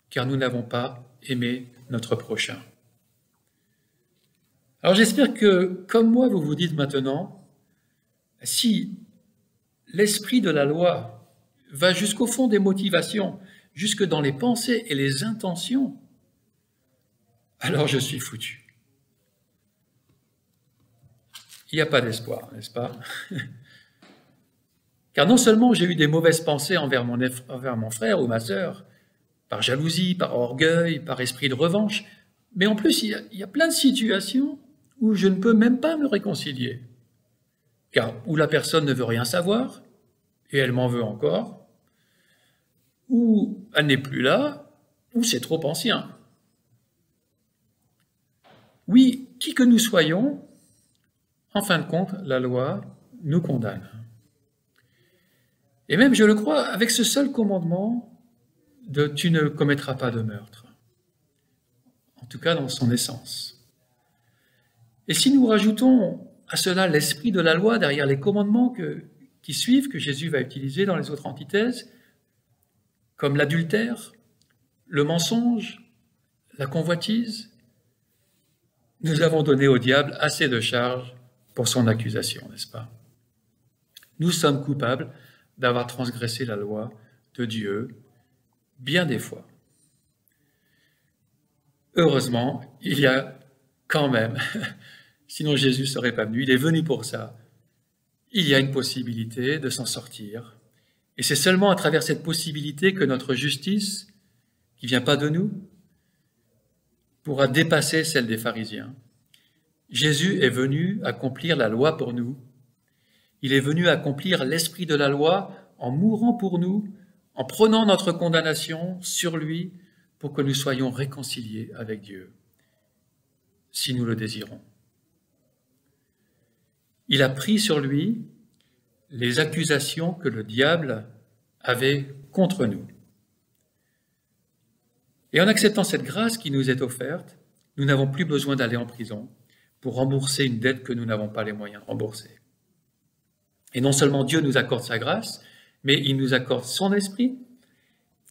car nous n'avons pas aimé notre prochain. Alors j'espère que, comme moi, vous vous dites maintenant, si l'esprit de la loi va jusqu'au fond des motivations, jusque dans les pensées et les intentions, alors je suis foutu. Il n'y a pas d'espoir, n'est-ce pas? Car non seulement j'ai eu des mauvaises pensées envers mon frère ou ma sœur, par jalousie, par orgueil, par esprit de revanche, mais en plus il y a plein de situations où je ne peux même pas me réconcilier. Car où la personne ne veut rien savoir, et elle m'en veut encore, ou elle n'est plus là, ou c'est trop ancien. Oui, qui que nous soyons, en fin de compte, la loi nous condamne. Et même, je le crois, avec ce seul commandement de « tu ne commettras pas de meurtre », en tout cas dans son essence. Et si nous rajoutons à cela l'esprit de la loi derrière les commandements qui suivent, que Jésus va utiliser dans les autres antithèses, comme l'adultère, le mensonge, la convoitise, nous avons donné au diable assez de charges pour son accusation, n'est-ce pas? Nous sommes coupables d'avoir transgressé la loi de Dieu bien des fois. Heureusement, il y a quand même, sinon Jésus ne serait pas venu, il est venu pour ça, il y a une possibilité de s'en sortir. Et c'est seulement à travers cette possibilité que notre justice, qui ne vient pas de nous, pourra dépasser celle des pharisiens. Jésus est venu accomplir la loi pour nous. Il est venu accomplir l'esprit de la loi en mourant pour nous, en prenant notre condamnation sur lui pour que nous soyons réconciliés avec Dieu, si nous le désirons. Il a pris sur lui les accusations que le diable avait contre nous. Et en acceptant cette grâce qui nous est offerte, nous n'avons plus besoin d'aller en prison pour rembourser une dette que nous n'avons pas les moyens de rembourser. Et non seulement Dieu nous accorde sa grâce, mais il nous accorde son esprit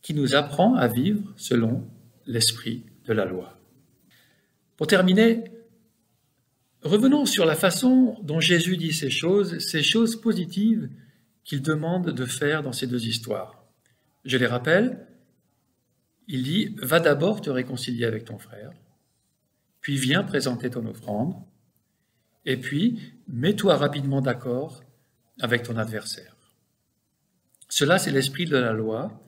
qui nous apprend à vivre selon l'esprit de la loi. Pour terminer, revenons sur la façon dont Jésus dit ces choses positives qu'il demande de faire dans ces deux histoires. Je les rappelle, il dit « Va d'abord te réconcilier avec ton frère, puis viens présenter ton offrande, et puis mets-toi rapidement d'accord avec ton adversaire. » Cela, c'est l'esprit de la loi,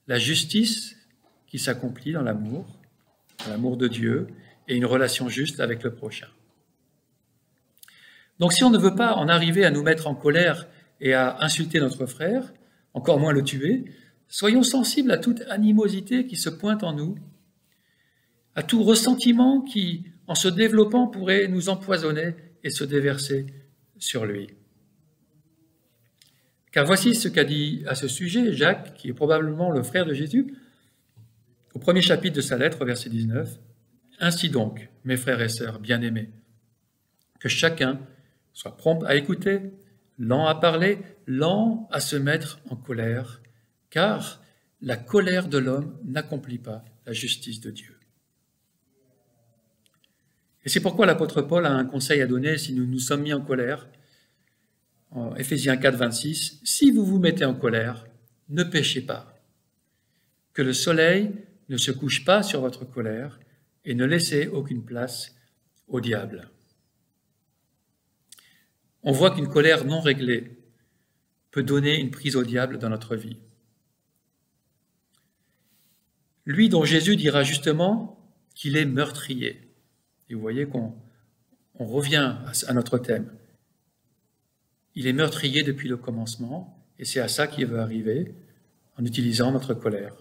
la justice qui s'accomplit dans l'amour de Dieu et une relation juste avec le prochain. Donc si on ne veut pas en arriver à nous mettre en colère et à insulter notre frère, encore moins le tuer, soyons sensibles à toute animosité qui se pointe en nous, à tout ressentiment qui, en se développant, pourrait nous empoisonner et se déverser sur lui. Car voici ce qu'a dit à ce sujet Jacques, qui est probablement le frère de Jésus, au premier chapitre de sa lettre, verset 19. « Ainsi donc, mes frères et sœurs bien-aimés, que chacun soit prompt à écouter, lent à parler, lent à se mettre en colère, car la colère de l'homme n'accomplit pas la justice de Dieu. » Et c'est pourquoi l'apôtre Paul a un conseil à donner si nous nous sommes mis en colère. En Éphésiens 4, 26, « Si vous vous mettez en colère, ne péchez pas. Que le soleil ne se couche pas sur votre colère et ne laissez aucune place au diable. » On voit qu'une colère non réglée peut donner une prise au diable dans notre vie. Lui dont Jésus dira justement qu'il est meurtrier. Et vous voyez qu'on revient à notre thème. Il est meurtrier depuis le commencement, et c'est à ça qu'il veut arriver en utilisant notre colère.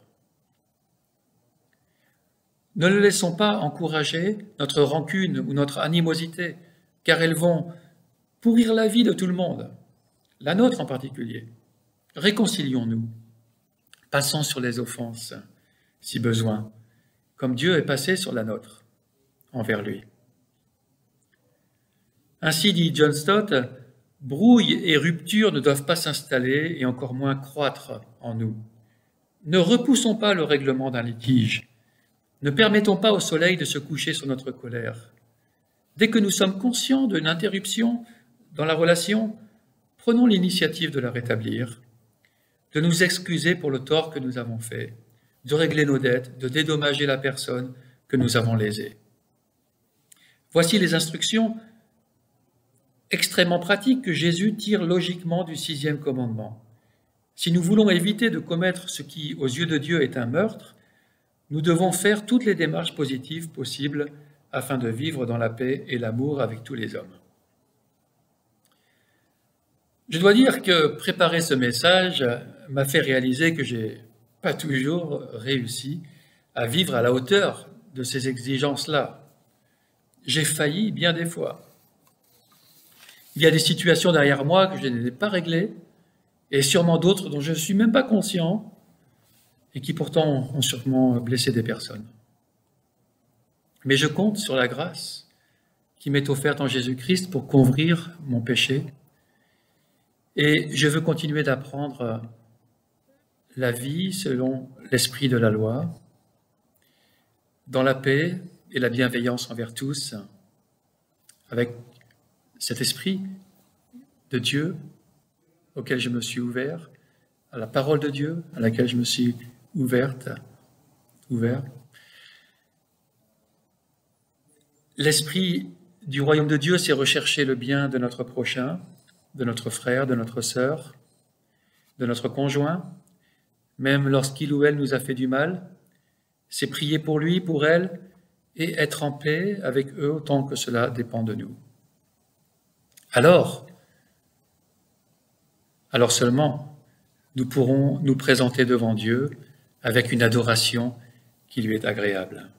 Ne le laissons pas encourager notre rancune ou notre animosité, car elles vont pourrir la vie de tout le monde, la nôtre en particulier. Réconcilions-nous, passons sur les offenses, si besoin, comme Dieu est passé sur la nôtre, envers lui. Ainsi dit John Stott, brouille et rupture ne doivent pas s'installer et encore moins croître en nous. Ne repoussons pas le règlement d'un litige. Ne permettons pas au soleil de se coucher sur notre colère. Dès que nous sommes conscients d'une interruption dans la relation, prenons l'initiative de la rétablir, de nous excuser pour le tort que nous avons fait, de régler nos dettes, de dédommager la personne que nous avons lésée. Voici les instructions extrêmement pratiques que Jésus tire logiquement du 6e commandement. Si nous voulons éviter de commettre ce qui, aux yeux de Dieu, est un meurtre, nous devons faire toutes les démarches positives possibles afin de vivre dans la paix et l'amour avec tous les hommes. Je dois dire que préparer ce message m'a fait réaliser que je n'ai pas toujours réussi à vivre à la hauteur de ces exigences-là. J'ai failli bien des fois. Il y a des situations derrière moi que je n'ai pas réglées, et sûrement d'autres dont je ne suis même pas conscient, et qui pourtant ont sûrement blessé des personnes. Mais je compte sur la grâce qui m'est offerte en Jésus-Christ pour couvrir mon péché, et je veux continuer d'apprendre la vie selon l'esprit de la loi, dans la paix et la bienveillance envers tous, avec cet esprit de Dieu auquel je me suis ouvert, à la parole de Dieu à laquelle je me suis ouvert. L'esprit du royaume de Dieu, c'est rechercher le bien de notre prochain, de notre frère, de notre sœur, de notre conjoint, même lorsqu'il ou elle nous a fait du mal. C'est prier pour lui, pour elle, et être en paix avec eux autant que cela dépend de nous. Alors seulement, nous pourrons nous présenter devant Dieu avec une adoration qui lui est agréable.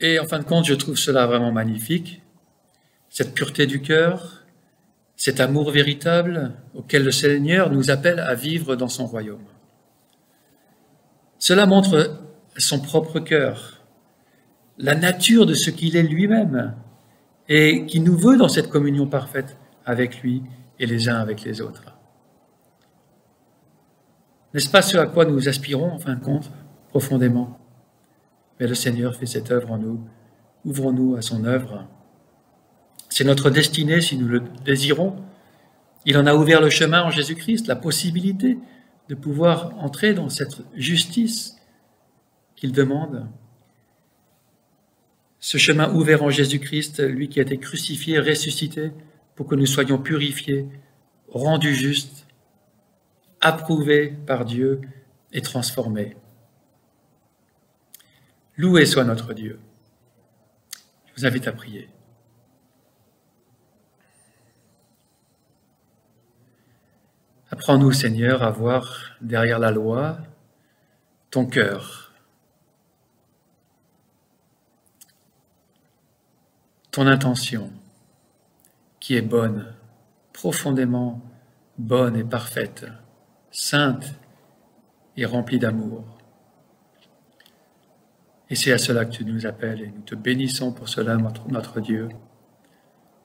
Et en fin de compte, je trouve cela vraiment magnifique, cette pureté du cœur, cet amour véritable auquel le Seigneur nous appelle à vivre dans son royaume. Cela montre son propre cœur, la nature de ce qu'il est lui-même, et qui nous veut dans cette communion parfaite avec lui et les uns avec les autres. N'est-ce pas ce à quoi nous aspirons, en fin de compte, profondément? Mais le Seigneur fait cette œuvre en nous. Ouvrons-nous à son œuvre. C'est notre destinée si nous le désirons. Il en a ouvert le chemin en Jésus-Christ, la possibilité de pouvoir entrer dans cette justice qu'il demande. Ce chemin ouvert en Jésus-Christ, lui qui a été crucifié, ressuscité, pour que nous soyons purifiés, rendus justes, approuvés par Dieu et transformés. Loué soit notre Dieu. Je vous invite à prier. Apprends-nous, Seigneur, à voir derrière la loi ton cœur, ton intention, qui est bonne, profondément bonne et parfaite, sainte et remplie d'amour. Et c'est à cela que tu nous appelles et nous te bénissons pour cela, notre Dieu.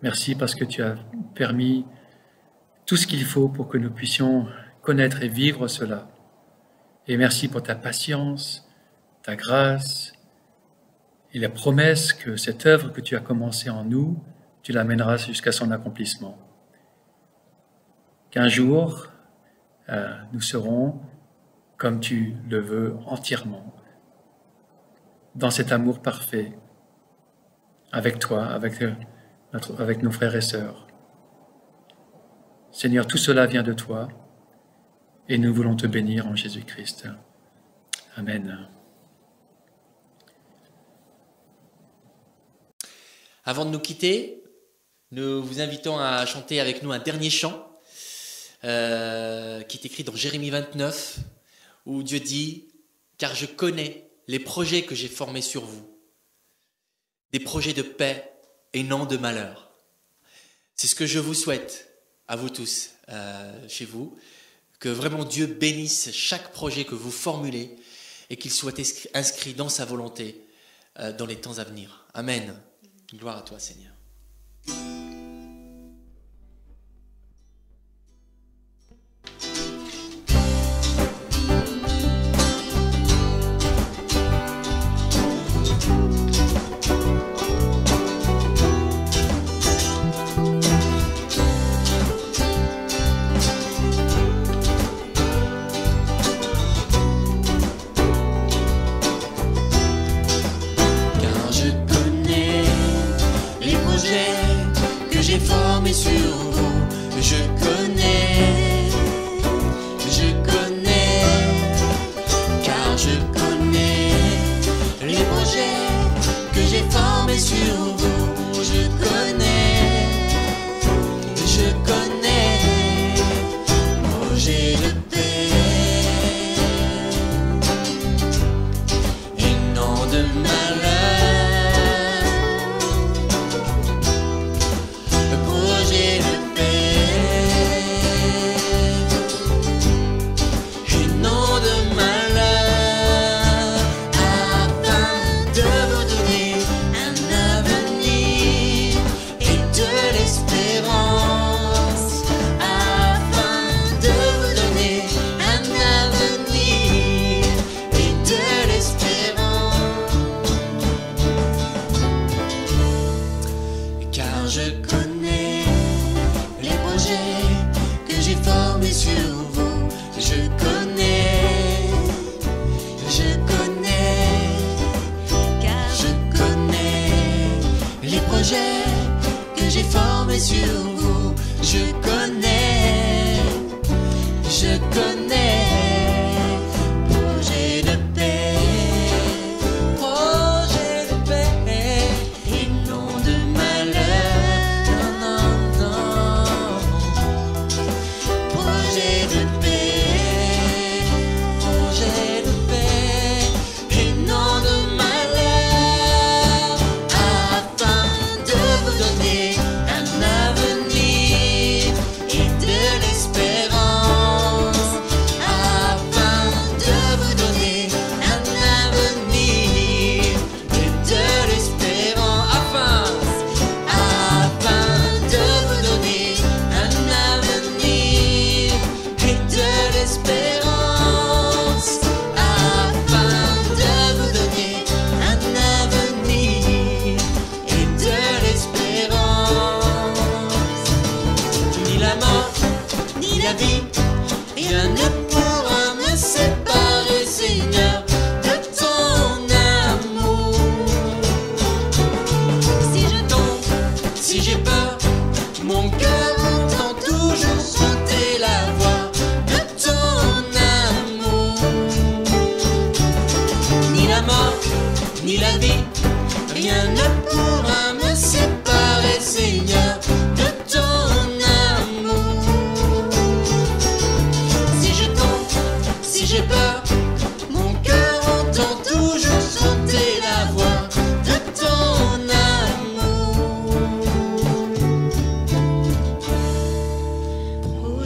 Merci parce que tu as permis tout ce qu'il faut pour que nous puissions connaître et vivre cela. Et merci pour ta patience, ta grâce et la promesse que cette œuvre que tu as commencée en nous, tu l'amèneras jusqu'à son accomplissement. Qu'un jour, nous serons, comme tu le veux, entièrement, dans cet amour parfait, avec toi, avec nos frères et sœurs. Seigneur, tout cela vient de toi, et nous voulons te bénir en Jésus-Christ. Amen. Avant de nous quitter, nous vous invitons à chanter avec nous un dernier chant qui est écrit dans Jérémie 29, où Dieu dit « Car je connais les projets que j'ai formés sur vous, des projets de paix et non de malheur. » C'est ce que je vous souhaite à vous tous, chez vous, que vraiment Dieu bénisse chaque projet que vous formulez et qu'il soit inscrit dans sa volonté dans les temps à venir. Amen. Gloire à toi, Seigneur.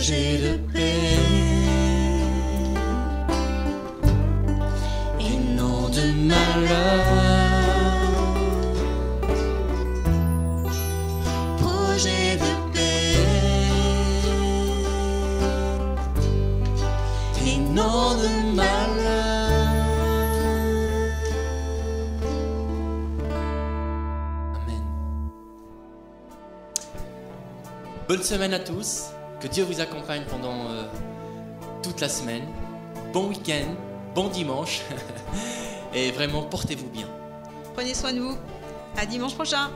projet de paix et non de malheur. Projet de paix et non de malheur. Amen. Bonne semaine à tous. Que Dieu vous accompagne pendant toute la semaine. Bon week-end, bon dimanche. Et vraiment, portez-vous bien. Prenez soin de vous. À dimanche prochain.